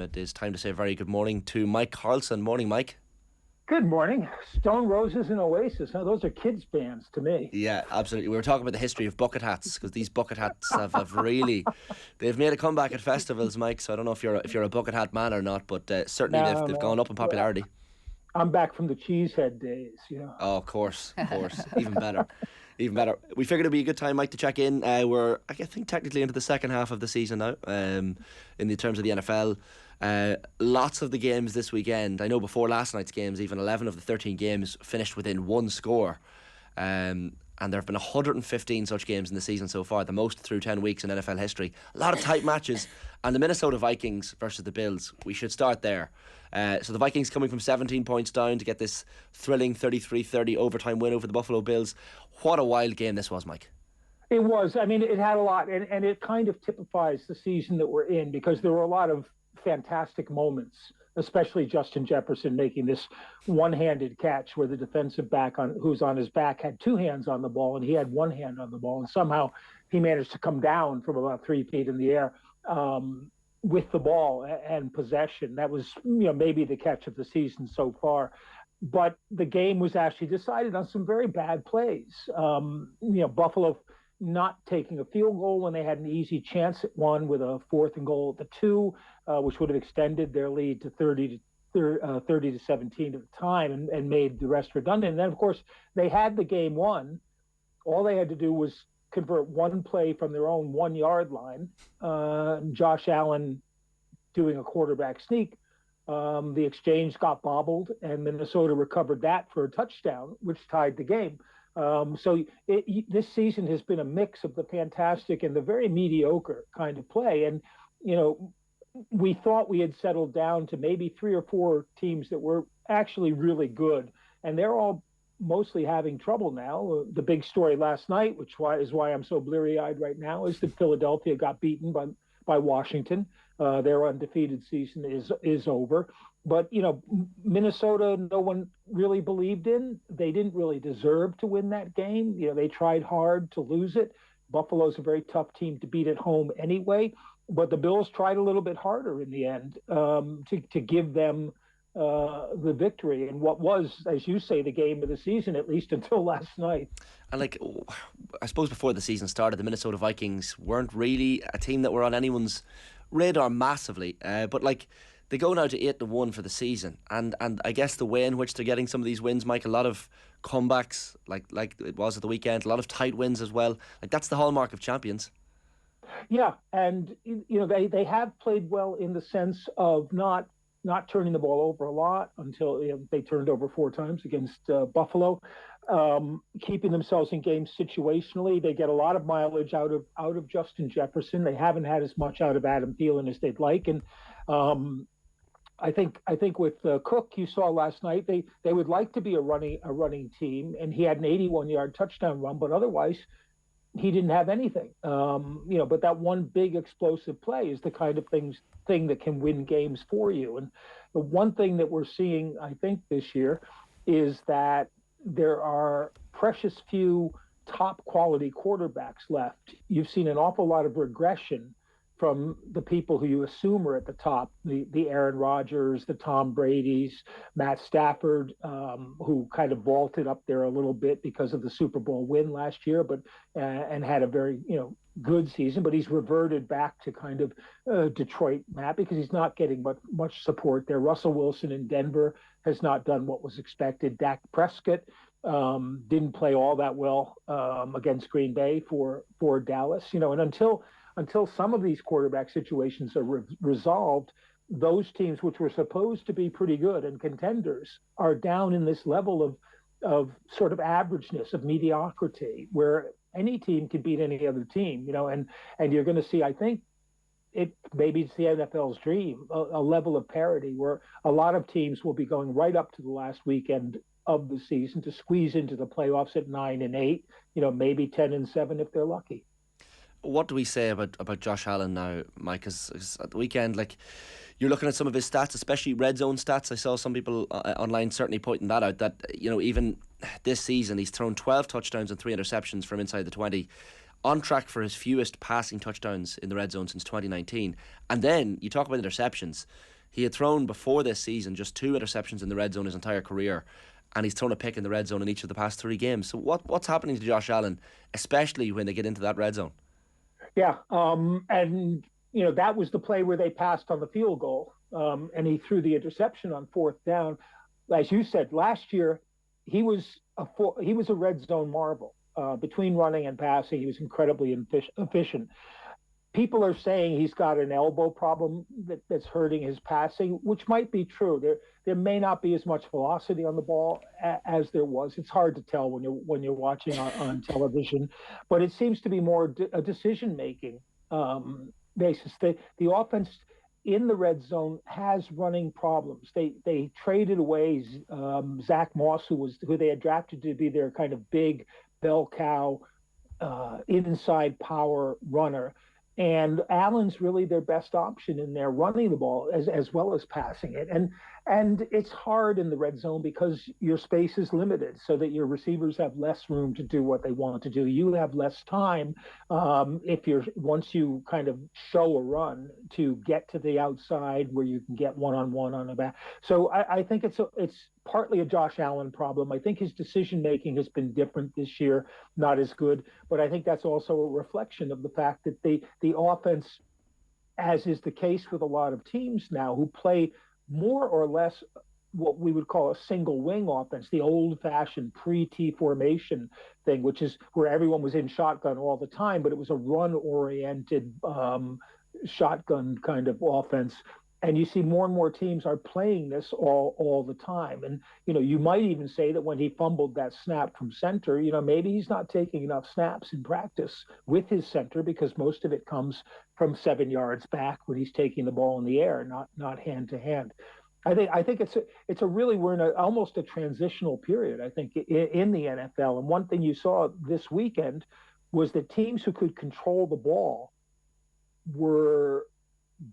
AM, it is time to say a very good morning to Mike Carlson. Morning, Mike. Good morning. Stone Roses and Oasis. Now, those are kids' bands to me. Yeah, absolutely. We were talking about the history of bucket hats, because these bucket hats have really, they've made a comeback at festivals, Mike. So I don't know if you're a bucket hat man or not, but certainly they've gone up in popularity. I'm back from the cheesehead days, Oh, of course, even better. Even better. We figured it'd be a good time, Mike, to check in. We're, I think, technically into the second half of the season now, in the terms of the NFL. Lots of the games this weekend. I know before last night's games, even 11 of the 13 games finished within one score. And there have been 115 such games in the season so far, the most through 10 weeks in NFL history. A lot of tight matches. And the Minnesota Vikings versus the Bills, we should start there. So the Vikings coming from 17 points down to get this thrilling 33-30 overtime win over the Buffalo Bills. What a wild game this was, Mike. It was. I mean, it had a lot, and it kind of typifies the season that we're in, because there were a lot of fantastic moments, especially Justin Jefferson making this one-handed catch where the defensive back who's on his back had two hands on the ball, and he had one hand on the ball, and somehow he managed to come down from about 3 feet in the air with the ball and possession. That was, maybe the catch of the season so far. But the game was actually decided on some very bad plays. Buffalo not taking a field goal when they had an easy chance at one with a 4th and goal at the 2, which would have extended their lead to 30 to 17 at the time and made the rest redundant. And then, of course, they had the game won. All they had to do was convert one play from their own 1 yard line. Josh Allen doing a quarterback sneak. The exchange got bobbled, and Minnesota recovered that for a touchdown, which tied the game. So this season has been a mix of the fantastic and the very mediocre kind of play. And, we thought we had settled down to maybe 3 or 4 teams that were actually really good, and they're all mostly having trouble now. The big story last night, is why I'm so bleary-eyed right now, is that Philadelphia got beaten by Washington. Their undefeated season is over. But, Minnesota, no one really believed in. They didn't really deserve to win that game. They tried hard to lose it. Buffalo's a very tough team to beat at home anyway. But the Bills tried a little bit harder in the end to give them the victory, and what was, as you say, the game of the season, at least until last night. And I suppose before the season started, the Minnesota Vikings weren't really a team that were on anyone's radar massively, but they go now to 8-1 for the season, and I guess the way in which they're getting some of these wins, Mike, a lot of comebacks like it was at the weekend, a lot of tight wins as well. That's the hallmark of champions. Yeah, and they have played well in the sense of not turning the ball over a lot until they turned over 4 times against Buffalo, keeping themselves in games situationally. They get a lot of mileage out of Justin Jefferson. They haven't had as much out of Adam Thielen as they'd like, and I think with Cook, you saw last night, they would like to be a running team, and he had an 81-yard touchdown run, but otherwise he didn't have anything. But that one big explosive play is the kind of thing that can win games for you. And the one thing that we're seeing, I think, this year is that there are precious few top quality quarterbacks left. You've seen an awful lot of regression from the people who you assume are at the top, the Aaron Rodgers, the Tom Brady's, Matt Stafford, who kind of vaulted up there a little bit because of the Super Bowl win last year, but and had a very good season. But he's reverted back to kind of Detroit, Matt, because he's not getting much support there. Russell Wilson in Denver has not done what was expected. Dak Prescott didn't play all that well against Green Bay for Dallas. And until some of these quarterback situations are resolved, those teams which were supposed to be pretty good and contenders are down in this level of sort of averageness, of mediocrity, where any team can beat any other team, and you're going to see, I think, maybe it's the NFL's dream, a level of parity where a lot of teams will be going right up to the last weekend of the season to squeeze into the playoffs at 9-8, maybe 10-7 if they're lucky. What do we say about Josh Allen now, Mike? Because at the weekend, you're looking at some of his stats, especially red zone stats. I saw some people online certainly pointing that out, that even this season he's thrown 12 touchdowns and 3 interceptions from inside the 20. on track for his fewest passing touchdowns in the red zone since 2019. And then you talk about interceptions. He had thrown before this season just 2 interceptions in the red zone his entire career, and he's thrown a pick in the red zone in each of the past 3 games. So what's happening to Josh Allen, especially when they get into that red zone? Yeah, and that was the play where they passed on the field goal, and he threw the interception on 4th down. As you said, last year he was a red zone marvel. Between running and passing, he was incredibly efficient. People are saying he's got an elbow problem that's hurting his passing, which might be true. There may not be as much velocity on the ball as there was. It's hard to tell when you're watching on television, but it seems to be more a decision making basis. The offense in the red zone has running problems. They traded away Zach Moss, who they had drafted to be their kind of big bell cow inside power runner. And Allen's really their best option in there, running the ball as well as passing it. And it's hard in the red zone because your space is limited, so that your receivers have less room to do what they want to do. You have less time once you kind of show a run to get to the outside where you can get one-on-one on the back. So I think it's partly a Josh Allen problem. I think his decision making has been different this year, not as good. But I think that's also a reflection of the fact that the offense, as is the case with a lot of teams now who play more or less what we would call a single wing offense, the old-fashioned pre-T formation thing, which is where everyone was in shotgun all the time, but it was a run-oriented shotgun kind of offense. And you see more and more teams are playing this all the time. And, you might even say that when he fumbled that snap from center, maybe he's not taking enough snaps in practice with his center, because most of it comes from 7 yards back when he's taking the ball in the air, not hand to hand. I think we're in almost a transitional period, I think, in the NFL. And one thing you saw this weekend was that teams who could control the ball were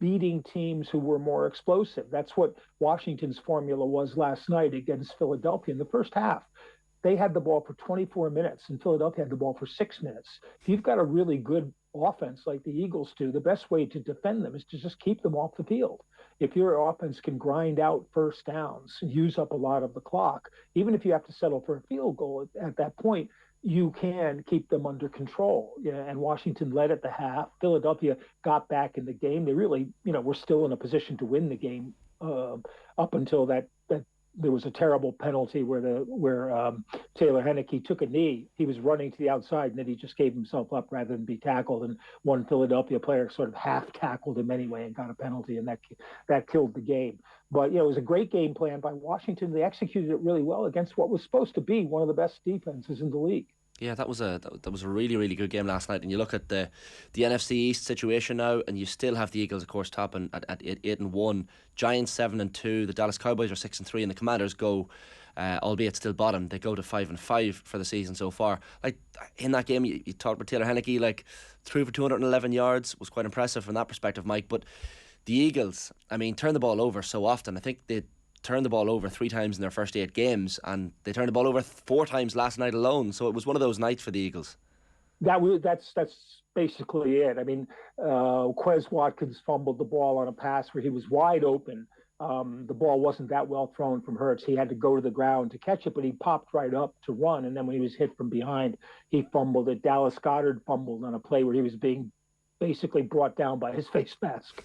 beating teams who were more explosive. That's what Washington's formula was last night against Philadelphia. In the first half, they had the ball for 24 minutes, and Philadelphia had the ball for 6 minutes. If you've got a really good offense like the Eagles do, the best way to defend them is to just keep them off the field. If your offense can grind out first downs and use up a lot of the clock, even if you have to settle for a field goal at that point, you can keep them under control. And Washington led at the half. Philadelphia got back in the game. They really, were still in a position to win the game up until that there was a terrible penalty where Taylor Heineke took a knee. He was running to the outside, and then he just gave himself up rather than be tackled. And one Philadelphia player sort of half tackled him anyway and got a penalty, and that killed the game. But it was a great game plan by Washington. They executed it really well against what was supposed to be one of the best defenses in the league. Yeah, that was a really, really good game last night. And you look at the NFC East situation now, and you still have the Eagles, of course, topping at 8-1, Giants 7-2, the Dallas Cowboys are 6-3, and the Commanders go, albeit still bottom, they go to 5-5 for the season so far. Like in that game, you talked about Taylor Heineke, like threw for 211 yards, was quite impressive from that perspective, Mike. But the Eagles, turn the ball over so often. I think they turned the ball over 3 times in their first 8 games, and they turned the ball over 4 times last night alone. So it was one of those nights for the Eagles. That's basically it. Quez Watkins fumbled the ball on a pass where he was wide open. The ball wasn't that well thrown from Hurts. He had to go to the ground to catch it, but he popped right up to run. And then when he was hit from behind, he fumbled it. Dallas Goedert fumbled on a play where he was being basically brought down by his face mask,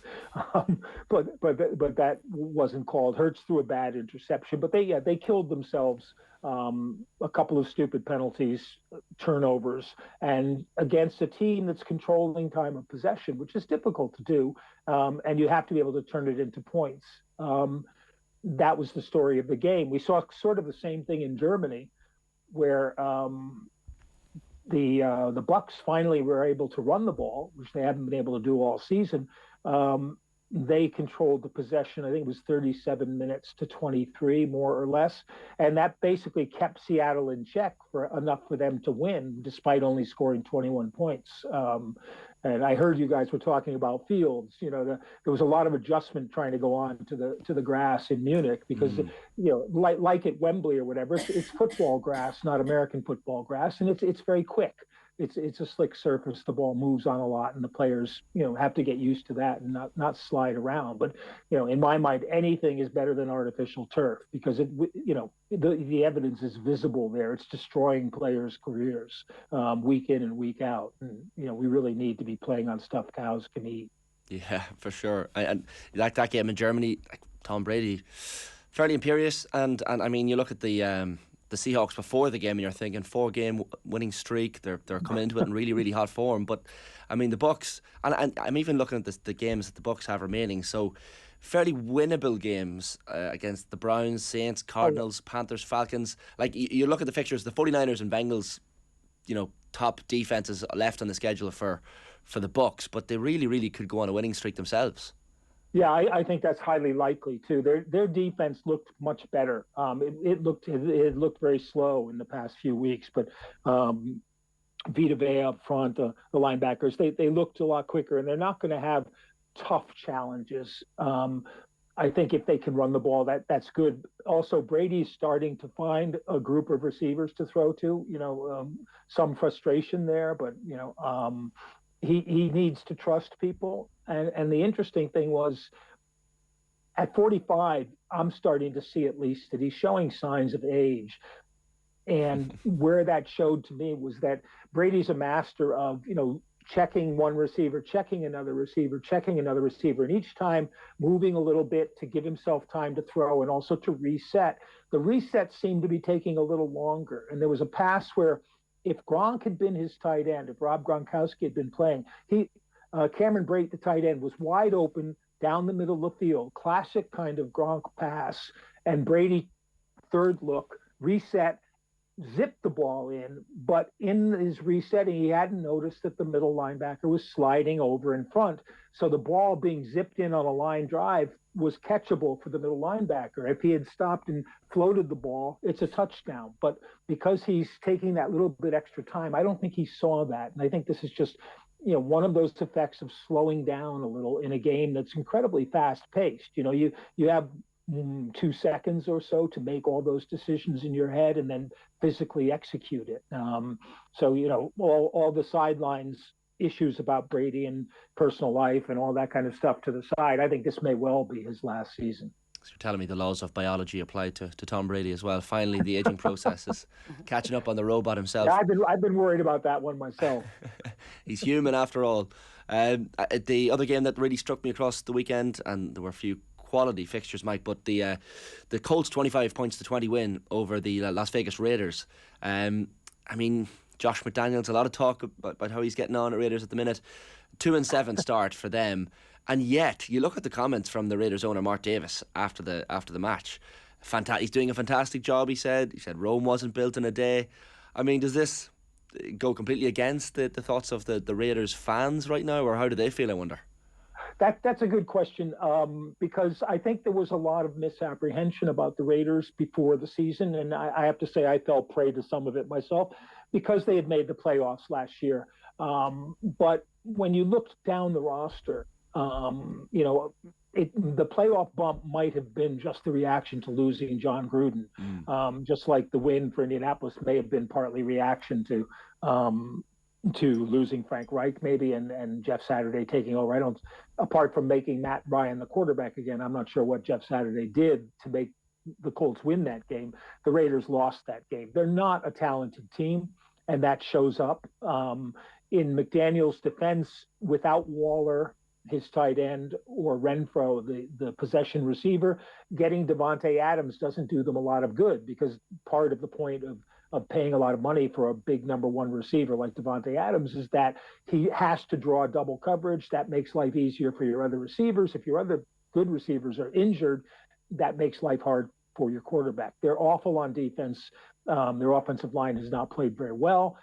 but that wasn't called. Hurts threw a bad interception, but they killed themselves. A couple of stupid penalties, turnovers, and against a team that's controlling time of possession, which is difficult to do, and you have to be able to turn it into points. That was the story of the game. We saw sort of the same thing in Germany, where the Bucs finally were able to run the ball, which they haven't been able to do all season. They controlled the possession. I think it was 37 minutes to 23, more or less. And that basically kept Seattle in check for enough for them to win, despite only scoring 21 points. And I heard you guys were talking about Fields. There was a lot of adjustment trying to go on to the grass in Munich because, like at Wembley or whatever, it's football grass, not American football grass, and it's very quick. It's a slick surface. The ball moves on a lot, and the players, have to get used to that and not slide around. But in my mind, anything is better than artificial turf because the evidence is visible there. It's destroying players' careers week in and week out. And we really need to be playing on stuff cows can eat. Yeah, for sure. And like that game in Germany, like Tom Brady, fairly imperious. And I mean, you look at the Seahawks before the game, and you're thinking 4-game winning streak. They're coming into it in really, really hot form. But I mean, the Bucs, and I'm even looking at the games that the Bucs have remaining. So fairly winnable games against the Browns, Saints, Cardinals, Panthers, Falcons. Like you look at the fixtures, the 49ers and Bengals, top defenses left on the schedule for the Bucs, but they really, really could go on a winning streak themselves. Yeah, I think that's highly likely too. Their defense looked much better. It looked very slow in the past few weeks, but Vita Vea up front, the linebackers, they looked a lot quicker, and they're not going to have tough challenges. I think if they can run the ball, that's good. Also, Brady's starting to find a group of receivers to throw to. Some frustration there, but he needs to trust people. And the interesting thing was, at 45, I'm starting to see at least that he's showing signs of age. And where that showed to me was that Brady's a master of, checking one receiver, checking another receiver, and each time moving a little bit to give himself time to throw and also to reset. The reset seemed to be taking a little longer. And there was a pass where if Gronk had been his tight end, if Rob Gronkowski had been playing, Cameron Brate, the tight end, was wide open down the middle of the field, classic kind of Gronk pass, and Brady, third look, reset, zipped the ball in, but in his resetting, he hadn't noticed that the middle linebacker was sliding over in front. So the ball being zipped in on a line drive was catchable for the middle linebacker. If he had stopped and floated the ball, it's a touchdown. But because he's taking that little bit extra time, I don't think he saw that. And I think this is just, one of those effects of slowing down a little in a game that's incredibly fast paced. You have 2 seconds or so to make all those decisions in your head and then physically execute it. So, all the sidelines issues about Brady and personal life and all that kind of stuff to the side, I think this may well be his last season. So you're telling me the laws of biology apply to Tom Brady as well. Finally, the aging process is catching up on the robot himself. Yeah, I've been worried about that one myself. He's human after all. The other game that really struck me across the weekend, and there were a few quality fixtures, Mike, but the Colts 25-20 win over the Las Vegas Raiders. I mean, Josh McDaniels, a lot of talk about how he's getting on at Raiders at the minute. 2-7 start for them, and yet you look at the comments from the Raiders owner Mark Davis after the match. He's doing a fantastic job. He said Rome wasn't built in a day. I mean, does this go completely against the thoughts of the Raiders fans right now, or how do they feel, I wonder? That's a good question, because I think there was a lot of misapprehension about the Raiders before the season, and I have to say I fell prey to some of it myself because they had made the playoffs last year. But when you looked down the roster, the playoff bump might have been just the reaction to losing John Gruden, just like the win for Indianapolis may have been partly reaction to losing Frank Reich maybe and Jeff Saturday taking over. Apart from making Matt Ryan the quarterback again, I'm not sure what Jeff Saturday did to make the Colts win that game. The Raiders lost that game. They're not a talented team, and that shows up. In McDaniel's defense, without Waller, his tight end, or Renfro, the possession receiver, getting Devontae Adams doesn't do them a lot of good, because part of the point of paying a lot of money for a big number one receiver like Devontae Adams is that he has to draw double coverage. That makes life easier for your other receivers. If your other good receivers are injured, that makes life hard for your quarterback. They're awful on defense. Their offensive line has not played very well.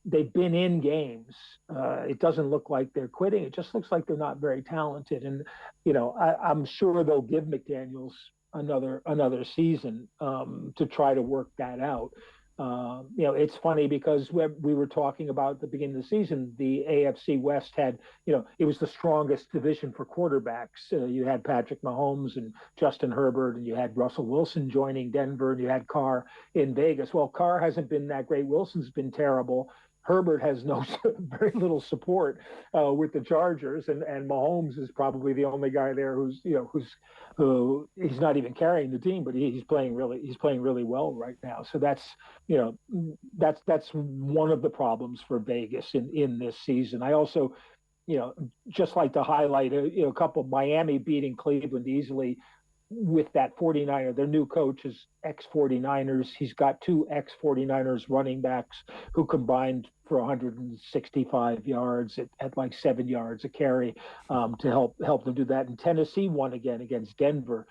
They've been in games. It doesn't look like they're quitting. It just looks like they're not very talented. And, I'm sure they'll give McDaniels another season to try to work that out. It's funny because we were talking about at the beginning of the season, the AFC West had, it was the strongest division for quarterbacks. You had Patrick Mahomes and Justin Herbert, and you had Russell Wilson joining Denver, and you had Carr in Vegas. Well, Carr hasn't been that great. Wilson's been terrible. Herbert has very little support with the Chargers, and Mahomes is probably the only guy there who's he's not even carrying the team, but he's playing really well right now. So that's one of the problems for Vegas in this season. I also just like to highlight a couple. Miami beating Cleveland easily with that 49er. Their new coach is ex-49ers. He's got two ex-49ers running backs who combined for 165 yards at like 7 yards a carry to help them do that. And Tennessee won again against Denver,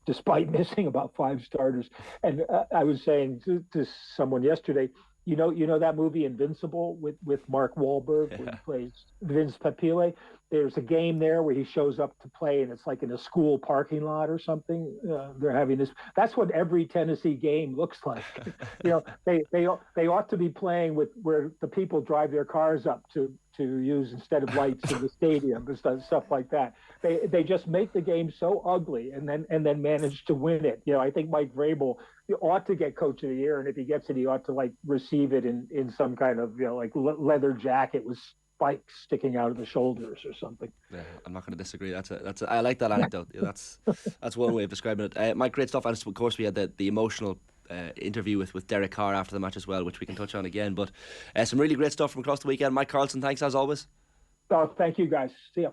despite missing about 5 starters. And I was saying to someone yesterday, you know that movie Invincible with Mark Wahlberg, where he plays Vince Papile? There's a game there where he shows up to play, and it's like in a school parking lot or something. They're having this. That's what every Tennessee game looks like. They ought to be playing with where the people drive their cars up to use instead of lights in the stadium and stuff like that. They just make the game so ugly and then manage to win it. I think Mike Vrabel ought to get Coach of the Year, and if he gets it, he ought to receive it in some kind of leather jacket with spikes sticking out of the shoulders or something. Yeah, I'm not going to disagree. I like that anecdote. Yeah, that's one way of describing it. Mike, great stuff. And of course, we had the emotional interview with Derek Carr after the match as well, which we can touch on again. But some really great stuff from across the weekend. Mike Carlson, thanks as always. Oh, thank you guys. See ya.